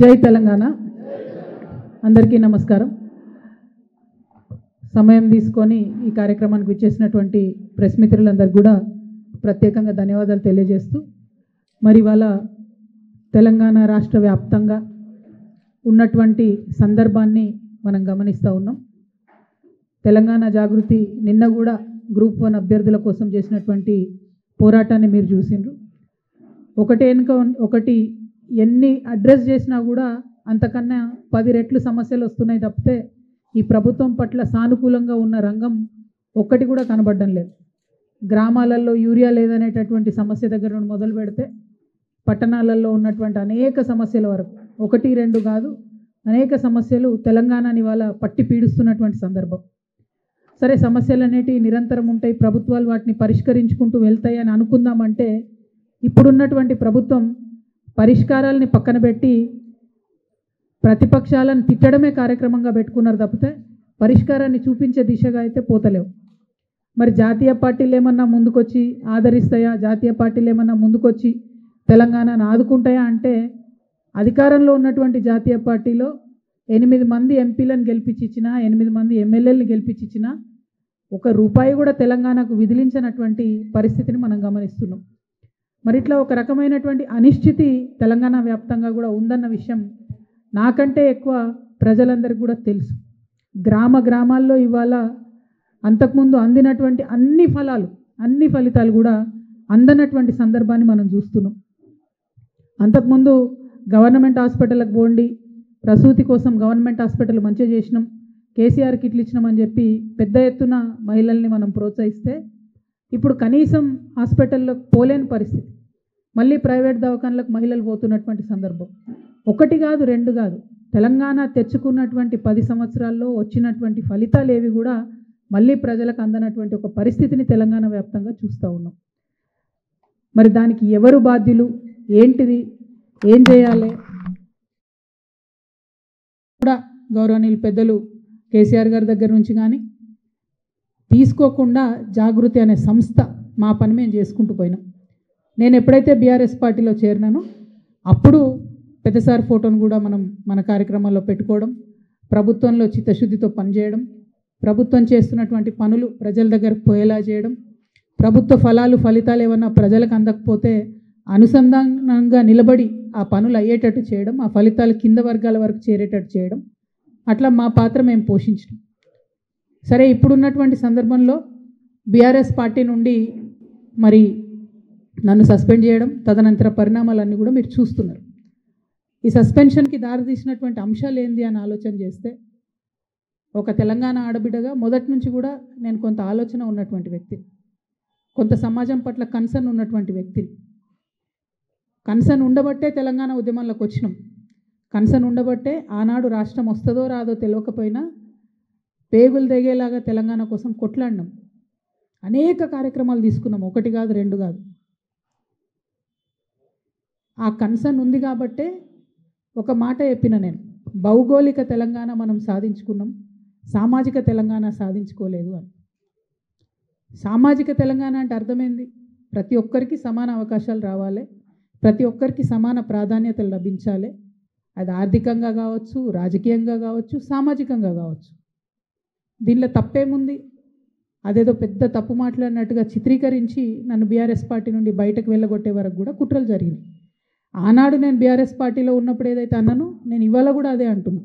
జై తెలంగాణ. అందరికీ నమస్కారం. సమయం తీసుకొని ఈ కార్యక్రమానికి విచ్చేసినటువంటి ప్రెస్ మిత్రులందరికీ కూడా ప్రత్యేకంగా ధన్యవాదాలు తెలియజేస్తూ, మరి వాళ్ళ తెలంగాణ రాష్ట్ర వ్యాప్తంగా ఉన్నటువంటి సందర్భాన్ని మనం గమనిస్తూ ఉన్నాం. తెలంగాణ జాగృతి నిన్న కూడా గ్రూప్ 1 అభ్యర్థుల కోసం చేసినటువంటి పోరాటాన్ని మీరు చూసిండ్రు. ఒకటి ఎన్ని అడ్రస్ చేసినా కూడా అంతకన్నా 10 రెట్లు సమస్యలు వస్తున్నాయి తప్పితే ఈ ప్రభుత్వం పట్ల సానుకూలంగా ఉన్న రంగం ఒక్కటి కూడా కనబడడం లేదు. గ్రామాలలో యూరియా లేదనేటటువంటి సమస్య దగ్గర నుండి మొదలు పెడితే పట్టణాలలో ఉన్నటువంటి అనేక సమస్యల వరకు, 1-2 కాదు, అనేక సమస్యలు తెలంగాణని వాళ్ళ పట్టి పీడిస్తున్నటువంటి సందర్భం. సరే, సమస్యలు అనేటివి నిరంతరం ఉంటాయి, ప్రభుత్వాలు వాటిని పరిష్కరించుకుంటూ వెళ్తాయని అనుకుందామంటే ఇప్పుడున్నటువంటి ప్రభుత్వం పరిష్కారాలని పక్కన పెట్టి ప్రతిపక్షాలను తిట్టడమే కార్యక్రమంగా పెట్టుకున్నారు తప్పితే పరిష్కారాన్ని చూపించే దిశగా అయితే పోతలేవు. మరి జాతీయ పార్టీలు ఏమన్నా ముందుకొచ్చి ఆదరిస్తాయా, జాతీయ పార్టీలు ఏమన్నా ముందుకొచ్చి తెలంగాణను ఆదుకుంటాయా అంటే, అధికారంలో ఉన్నటువంటి జాతీయ పార్టీలో 8 మంది ఎంపీలను గెలిపించిచ్చినా, 8 మంది ఎమ్మెల్యేలను గెలిపించిచ్చినా ₹1 కూడా తెలంగాణకు విధిలించినటువంటి పరిస్థితిని మనం గమనిస్తున్నాం. మరి ఇట్లా ఒక రకమైనటువంటి అనిశ్చితి తెలంగాణ వ్యాప్తంగా కూడా ఉందన్న విషయం నాకంటే ఎక్కువ ప్రజలందరికీ కూడా తెలుసు. గ్రామాల్లో ఇవాళ అంతకుముందు అందినటువంటి అన్ని ఫలితాలు కూడా అందనటువంటి సందర్భాన్ని మనం చూస్తున్నాం. అంతకుముందు గవర్నమెంట్ హాస్పిటల్కి పోండి, ప్రసూతి కోసం గవర్నమెంట్ హాస్పిటల్ మంచిగా చేసినాం, కేసీఆర్ కిట్లు ఇచ్చినామని చెప్పి పెద్ద ఎత్తున మహిళల్ని మనం ప్రోత్సహిస్తే ఇప్పుడు కనీసం హాస్పిటల్లో పోలేని పరిస్థితి, మళ్ళీ ప్రైవేట్ దవాఖానలకు మహిళలు పోతున్నటువంటి సందర్భం. 1 కాదు 2 కాదు, తెలంగాణ తెచ్చుకున్నటువంటి 10 సంవత్సరాల్లో వచ్చినటువంటి ఫలితాలు ఏవి కూడా మళ్ళీ ప్రజలకు అందనటువంటి ఒక పరిస్థితిని తెలంగాణ వ్యాప్తంగా చూస్తూ ఉన్నాం. మరి దానికి ఎవరు బాధ్యులు, ఏంటిది, ఏం చేయాలి కూడా గౌరవనీయులు పెద్దలు కేసీఆర్ గారి దగ్గర నుంచి కానీ తీసుకోకుండా జాగృతి అనే సంస్థ మా పని మేము చేసుకుంటూ పోయినాం. నేను ఎప్పుడైతే బీఆర్ఎస్ పార్టీలో చేరినానో అప్పుడు పెద్దసారి ఫోటోను కూడా మన కార్యక్రమాల్లో పెట్టుకోవడం, ప్రభుత్వంలో చిత్తశుద్ధితో పనిచేయడం, ప్రభుత్వం చేస్తున్నటువంటి పనులు ప్రజల దగ్గర పోయేలా చేయడం, ప్రభుత్వ ఫలితాలు ఏమన్నా ప్రజలకు అందకపోతే అనుసంధానంగా నిలబడి ఆ పనులు అయ్యేటట్టు చేయడం, ఆ ఫలితాలు కింద వర్గాల వరకు చేరేటట్టు చేయడం, అట్లా మా పాత్ర మేము పోషించడం. సరే, ఇప్పుడున్నటువంటి సందర్భంలో బీఆర్ఎస్ పార్టీ నుండి మరి నన్ను సస్పెండ్ చేయడం, తదనంతర పరిణామాలన్నీ కూడా మీరు చూస్తున్నారు. ఈ సస్పెన్షన్కి దారితీసినటువంటి అంశాలు ఏంది అని ఆలోచన చేస్తే, ఒక తెలంగాణ ఆడబిడ్డగా మొదటి నుంచి కూడా నేను కొంత ఆలోచన ఉన్నటువంటి వ్యక్తిని, కొంత సమాజం పట్ల కన్సర్న్ ఉన్నటువంటి వ్యక్తిని. కన్సర్న్ ఉండబట్టే తెలంగాణ ఉద్యమంలోకి వచ్చినాం. కన్సర్న్ ఉండబట్టే ఆనాడు రాష్ట్రం వస్తుందో రాదో తెలియకపోయినా పేగులు తెగేలాగా తెలంగాణ కోసం కొట్లాడినాం. అనేక కార్యక్రమాలు తీసుకున్నాం, 1 కాదు 2 కాదు. ఆ కన్సర్న్ ఉంది కాబట్టే ఒక మాట చెప్పిన నేను, భౌగోళిక తెలంగాణ మనం సాధించుకున్నాం, సామాజిక తెలంగాణ సాధించుకోలేదు అని. సామాజిక తెలంగాణ అంటే అర్థమైంది, ప్రతి ఒక్కరికి సమాన అవకాశాలు రావాలి, ప్రతి ఒక్కరికి సమాన ప్రాధాన్యతలు లభించాలి. అది ఆర్థికంగా కావచ్చు, రాజకీయంగా కావచ్చు, సామాజికంగా కావచ్చు. దీనిలో తప్పేముంది? అదేదో పెద్ద తప్పు మాట్లాడినట్టుగా చిత్రీకరించి నన్ను బీఆర్ఎస్ పార్టీ నుండి బయటకు వెళ్ళగొట్టే వరకు కూడా కుట్రలు జరిగినాయి. ఆనాడు నేను బీఆర్ఎస్ పార్టీలో ఉన్నప్పుడు ఏదైతే అన్నానో నేను ఇవాళ కూడా అదే అంటున్నా.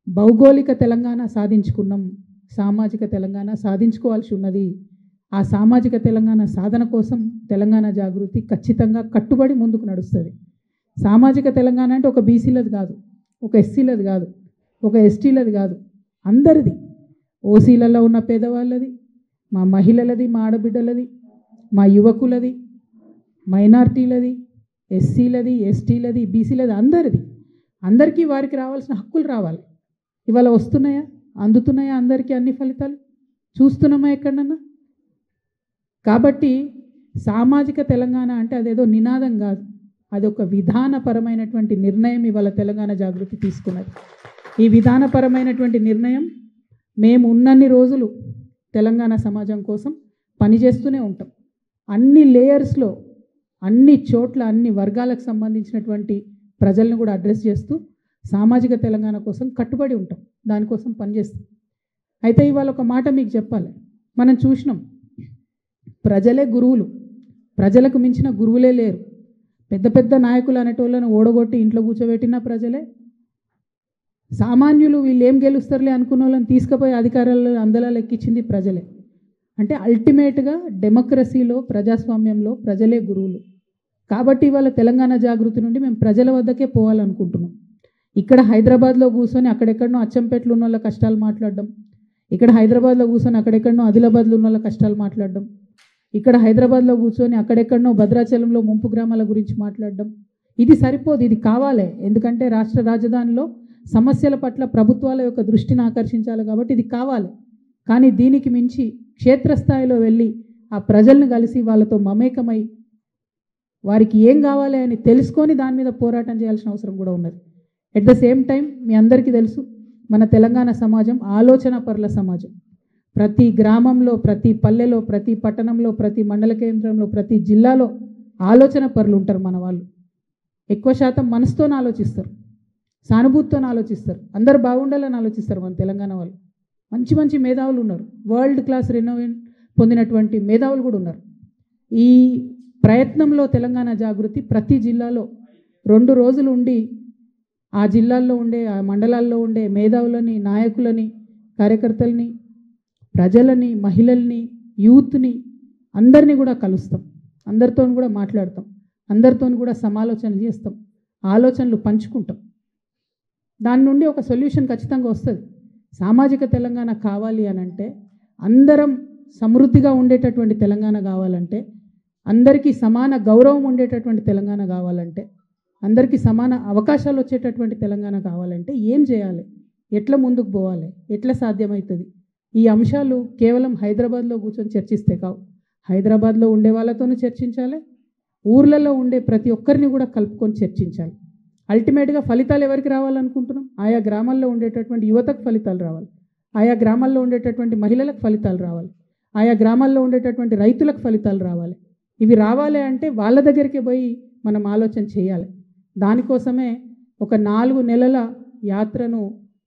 భౌగోళిక తెలంగాణ సాధించుకున్నాం, సామాజిక తెలంగాణ సాధించుకోవాల్సి ఉన్నది. ఆ సామాజిక తెలంగాణ సాధన కోసం తెలంగాణ జాగృతి ఖచ్చితంగా కట్టుబడి ముందుకు నడుస్తుంది. సామాజిక తెలంగాణ అంటే ఒక బీసీలది కాదు, ఒక ఎస్సీలది కాదు, ఒక ఎస్టీలది కాదు, అందరిది. ఓసీలలో ఉన్న పేదవాళ్ళది, మా మహిళలది, మా ఆడబిడ్డలది, మా యువకులది, మైనార్టీలది, ఎస్సీలది, ఎస్టీలది, బీసీలది, అందరిది. అందరికీ వారికి రావాల్సిన హక్కులు రావాలి. ఇవాళ వస్తున్నాయా, అందుతున్నాయా అందరికీ అన్ని ఫలితాలు? చూస్తున్నామా ఎక్కడన్నా? కాబట్టి సామాజిక తెలంగాణ అంటే అదేదో నినాదం కాదు, అది ఒక విధానపరమైనటువంటి నిర్ణయం ఇవాళ తెలంగాణ జాగృతి తీసుకున్నది. ఈ విధానపరమైనటువంటి నిర్ణయం మేము ఉన్నన్ని రోజులు తెలంగాణ సమాజం కోసం పనిచేస్తూనే ఉంటాం. అన్ని లేయర్స్లో, అన్ని చోట్ల, అన్ని వర్గాలకు సంబంధించినటువంటి ప్రజల్ని కూడా అడ్రస్ చేస్తూ సామాజిక తెలంగాణ కోసం కట్టుబడి ఉంటాం, దానికోసం పనిచేస్తాం. అయితే ఇవాళ ఒక మాట మీకు చెప్పాలి. మనం చూసినాం, ప్రజలే గురువులు, ప్రజలకు మించిన గురువులే లేరు. పెద్ద పెద్ద నాయకులు అనేటోళ్ళను ఓడగొట్టి ఇంట్లో కూర్చోబెట్టిన ప్రజలే, సామాన్యులు వీళ్ళు ఏం గెలుస్తారులే అనుకున్న వాళ్ళని తీసుకుపోయి అధికారాలు అందలాలు ఎక్కించింది ప్రజలే. అంటే అల్టిమేట్గా డెమోక్రసీలో, ప్రజాస్వామ్యంలో ప్రజలే గురువులు. కాబట్టి ఇవాళ తెలంగాణ జాగృతి నుండి మేము ప్రజల వద్దకే పోవాలనుకుంటున్నాం. ఇక్కడ హైదరాబాద్లో కూర్చొని అక్కడెక్కడనో అచ్చంపేటలో ఉన్న వాళ్ళ కష్టాలు మాట్లాడడం, ఇక్కడ హైదరాబాద్లో కూర్చొని అక్కడెక్కడనో ఆదిలాబాద్లో ఉన్న వాళ్ళ కష్టాలు మాట్లాడడం, ఇక్కడ హైదరాబాద్లో కూర్చొని అక్కడెక్కడనో భద్రాచలంలో ముంపు గ్రామాల గురించి మాట్లాడడం, ఇది సరిపోదు, ఇది కావాలి. ఎందుకంటే రాష్ట్ర రాజధానిలో సమస్యల పట్ల ప్రభుత్వాల యొక్క దృష్టిని ఆకర్షించాలి కాబట్టి ఇది కావాలి. కానీ దీనికి మించి క్షేత్రస్థాయిలో వెళ్ళి ఆ ప్రజల్ని కలిసి వాళ్ళతో మమేకమై వారికి ఏం కావాలి అని తెలుసుకొని దాని మీద పోరాటం చేయాల్సిన అవసరం కూడా ఉన్నది. ఎట్ ద సేమ్ టైం మీ అందరికీ తెలుసు, మన తెలంగాణ సమాజం ఆలోచన పరుల సమాజం. ప్రతి గ్రామంలో, ప్రతి పల్లెలో, ప్రతి పట్టణంలో, ప్రతి మండల కేంద్రంలో, ప్రతి జిల్లాలో ఆలోచన పరులు ఉంటారు మన వాళ్ళు. ఎక్కువ శాతం మనసుతోనే ఆలోచిస్తారు, సానుభూతితో ఆలోచిస్తారు, అందరు బాగుండాలని ఆలోచిస్తారు. మన తెలంగాణ వాళ్ళు మంచి మంచి మేధావులు ఉన్నారు, వరల్డ్ క్లాస్ రెనోవేషన్ పొందినటువంటి మేధావులు కూడా ఉన్నారు. ఈ ప్రయత్నంలో తెలంగాణ జాగృతి ప్రతి జిల్లాలో 2 రోజులు ఉండి ఆ జిల్లాల్లో ఉండే, ఆ మండలాల్లో ఉండే మేధావులని, నాయకులని, కార్యకర్తలని, ప్రజలని, మహిళల్ని, యూత్ని అందరినీ కూడా కలుస్తాం, అందరితో కూడా మాట్లాడతాం, అందరితో కూడా సమాలోచనలు చేస్తాం, ఆలోచనలు పంచుకుంటాం. దాని నుండి ఒక సొల్యూషన్ ఖచ్చితంగా వస్తుంది. సామాజిక తెలంగాణ కావాలి అని అంటే, అందరం సమృద్ధిగా ఉండేటటువంటి తెలంగాణ కావాలంటే, అందరికీ సమాన గౌరవం ఉండేటటువంటి తెలంగాణ కావాలంటే, అందరికీ సమాన అవకాశాలు వచ్చేటటువంటి తెలంగాణ కావాలంటే ఏం చేయాలి, ఎట్లా ముందుకు పోవాలి, ఎట్లా సాధ్యమవుతుంది? ఈ అంశాలు కేవలం హైదరాబాద్లో కూర్చొని చర్చిస్తే కావు. హైదరాబాద్లో ఉండే వాళ్ళతోనూ చర్చించాలి, ఊర్లలో ఉండే ప్రతి ఒక్కరిని కూడా కలుపుకొని చర్చించాలి. అల్టిమేట్గా ఫలితాలు ఎవరికి రావాలనుకుంటున్నాం? ఆయా గ్రామాల్లో ఉండేటటువంటి యువతకు ఫలితాలు రావాలి, ఆయా గ్రామాల్లో ఉండేటటువంటి మహిళలకు ఫలితాలు రావాలి, ఆయా గ్రామాల్లో ఉండేటటువంటి రైతులకు ఫలితాలు రావాలి. ఇవి రావాలి అంటే వాళ్ళ దగ్గరికి పోయి మనం ఆలోచన చేయాలి. దానికోసమే ఒక 4 నెలల యాత్రను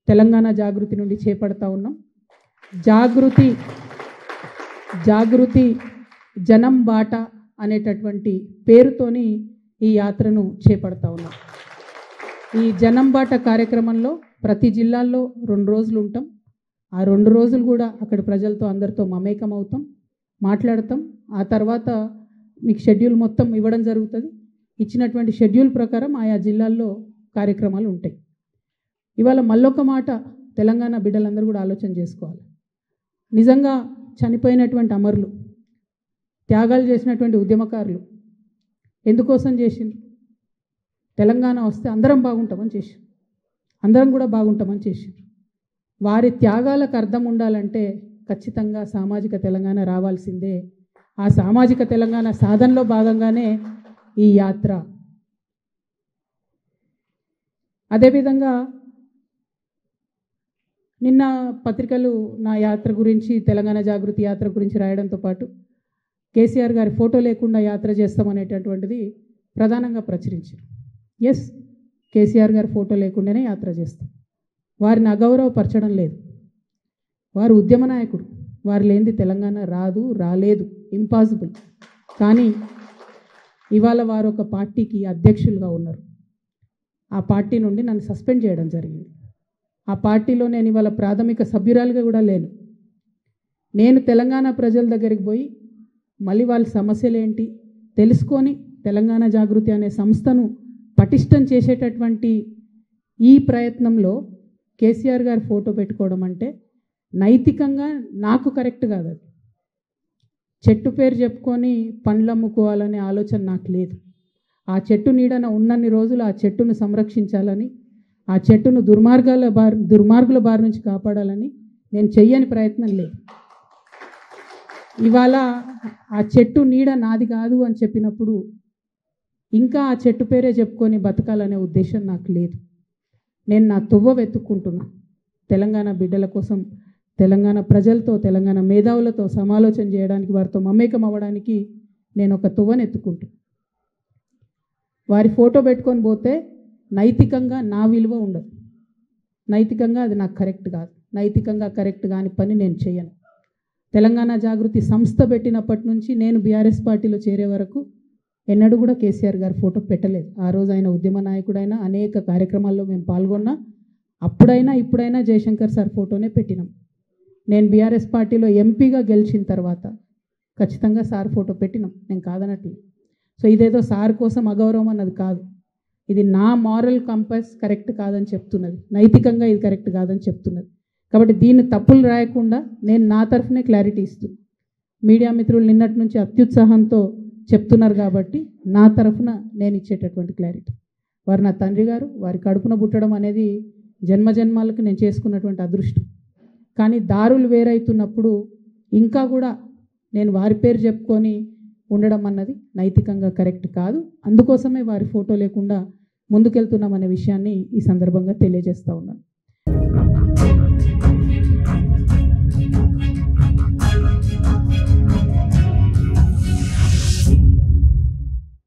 తెలంగాణ జాగృతి నుండి చేపడతా ఉన్నాం. జాగృతి జనం బాట అనేటటువంటి పేరుతోని ఈ యాత్రను చేపడతా ఉన్నాం. ఈ జనం బాట కార్యక్రమంలో ప్రతి జిల్లాల్లో 2 రోజులు ఉంటాం. ఆ 2 రోజులు కూడా అక్కడ ప్రజలతో అందరితో మమేకం అవుతాం, మాట్లాడతాం. ఆ తర్వాత మీకు షెడ్యూల్ మొత్తం ఇవ్వడం జరుగుతుంది. ఇచ్చినటువంటి షెడ్యూల్ ప్రకారం ఆయా జిల్లాల్లో కార్యక్రమాలు ఉంటాయి. ఇవాళ మళ్ళొక మాట తెలంగాణ బిడ్డలందరూ కూడా ఆలోచన చేసుకోవాలి. నిజంగా చనిపోయినటువంటి అమరులు, త్యాగాలు చేసినటువంటి ఉద్యమకారులు ఎందుకోసం చేసిండ్రు? తెలంగాణ వస్తే అందరం బాగుంటామని చేసిండ్రు, అందరం కూడా బాగుంటామని చేసిండ్రు. వారి త్యాగాలకు అర్థం ఉండాలంటే ఖచ్చితంగా సామాజిక తెలంగాణ రావాల్సిందే. ఆ సామాజిక తెలంగాణ సాధనలో భాగంగానే ఈ యాత్ర. అదేవిధంగా నిన్న పత్రికలు నా యాత్ర గురించి, తెలంగాణ జాగృతి యాత్ర గురించి రాయడంతో పాటు కేసీఆర్ గారి ఫోటో లేకుండా యాత్ర చేస్తామనేటటువంటిది ప్రధానంగా ప్రచురించారు. ఎస్, కేసీఆర్ గారి ఫోటో లేకుండానే యాత్ర చేస్తాం. వారిని అగౌరవపరచడం లేదు. వారు ఉద్యమ నాయకుడు, వారు లేనిది తెలంగాణ రాదు, రాలేదు, ఇంపాసిబుల్. కానీ ఇవాళ వారు ఒక పార్టీకి అధ్యక్షులుగా ఉన్నారు. ఆ పార్టీ నుండి నన్ను సస్పెండ్ చేయడం జరిగింది. ఆ పార్టీలో నేను ఇవాళ ప్రాథమిక సభ్యురాలుగా కూడా లేను. నేను తెలంగాణ ప్రజల దగ్గరికి పోయి మళ్ళీ వాళ్ళ సమస్యలు ఏంటి తెలుసుకొని తెలంగాణ జాగృతి అనే సంస్థను పటిష్టం చేసేటటువంటి ఈ ప్రయత్నంలో కేసీఆర్ గారి ఫోటో పెట్టుకోవడం అంటే నైతికంగా నాకు కరెక్ట్ కాదు. అది చెట్టు పేరు చెప్పుకొని పండ్లు అమ్ముకోవాలనే ఆలోచన నాకు లేదు. ఆ చెట్టు నీడన ఉన్నన్ని రోజులు ఆ చెట్టును సంరక్షించాలని, ఆ చెట్టును దుర్మార్గుల బారి నుంచి కాపాడాలని నేను చెయ్యని ప్రయత్నం లేదు. ఇవాళ ఆ చెట్టు నీడ నాది కాదు అని చెప్పినప్పుడు ఇంకా ఆ చెట్టు పేరే చెప్పుకొని బతకాలనే ఉద్దేశం నాకు లేదు. నేను నా తువ్వ వెతుక్కుంటున్నా. తెలంగాణ బిడ్డల కోసం, తెలంగాణ ప్రజలతో, తెలంగాణ మేధావులతో సమాలోచన చేయడానికి, వారితో మమేకం అవ్వడానికి నేను ఒక తువ్వను ఎత్తుకుంటున్నా. వారి ఫోటో పెట్టుకొని పోతే నైతికంగా నా విలువ ఉండదు, నైతికంగా అది నాకు కరెక్ట్ కాదు, నైతికంగా కరెక్ట్ కాని పని నేను చేయను. తెలంగాణ జాగృతి సంస్థ పెట్టినప్పటి నుంచి నేను బీఆర్ఎస్ పార్టీలో చేరే వరకు ఎన్నడూ కూడా కేసీఆర్ గారి ఫోటో పెట్టలేదు. ఆ రోజు ఆయన ఉద్యమ నాయకుడైనా అనేక కార్యక్రమాల్లో మేము పాల్గొన్నా, అప్పుడైనా ఇప్పుడైనా జయశంకర్ సార్ ఫోటోనే పెట్టినాం. నేను బీఆర్ఎస్ పార్టీలో ఎంపీగా గెలిచిన తర్వాత ఖచ్చితంగా సార్ ఫోటో పెట్టినాం, నేను కాదనట్లేదు. సో ఇదేదో సార్ కోసం అగౌరవం అన్నది కాదు, ఇది నా మారల్ కంపాస్ కరెక్ట్ కాదని చెప్తున్నది, నైతికంగా ఇది కరెక్ట్ కాదని చెప్తున్నది. కాబట్టి దీన్ని తప్పులు రాయకుండా నేను నా తరఫునే క్లారిటీ ఇస్తూ, మీడియా మిత్రులు నిన్నటి నుంచి అత్యుత్సాహంతో చెప్తున్నారు కాబట్టి నా తరఫున నేను ఇచ్చేటటువంటి క్లారిటీ. వారు నా తండ్రి గారు, వారి కడుపున పుట్టడం అనేది జన్మజన్మాలకు నేను చేసుకున్నటువంటి అదృష్టం. కానీ దారులు వేరైతున్నప్పుడు ఇంకా కూడా నేను వారి పేరు చెప్పుకొని ఉండడం అన్నది నైతికంగా కరెక్ట్ కాదు. అందుకోసమే వారి ఫోటో లేకుండా ముందుకెళ్తున్నామనే విషయాన్ని ఈ సందర్భంగా తెలియజేస్తూ ఉన్నాను.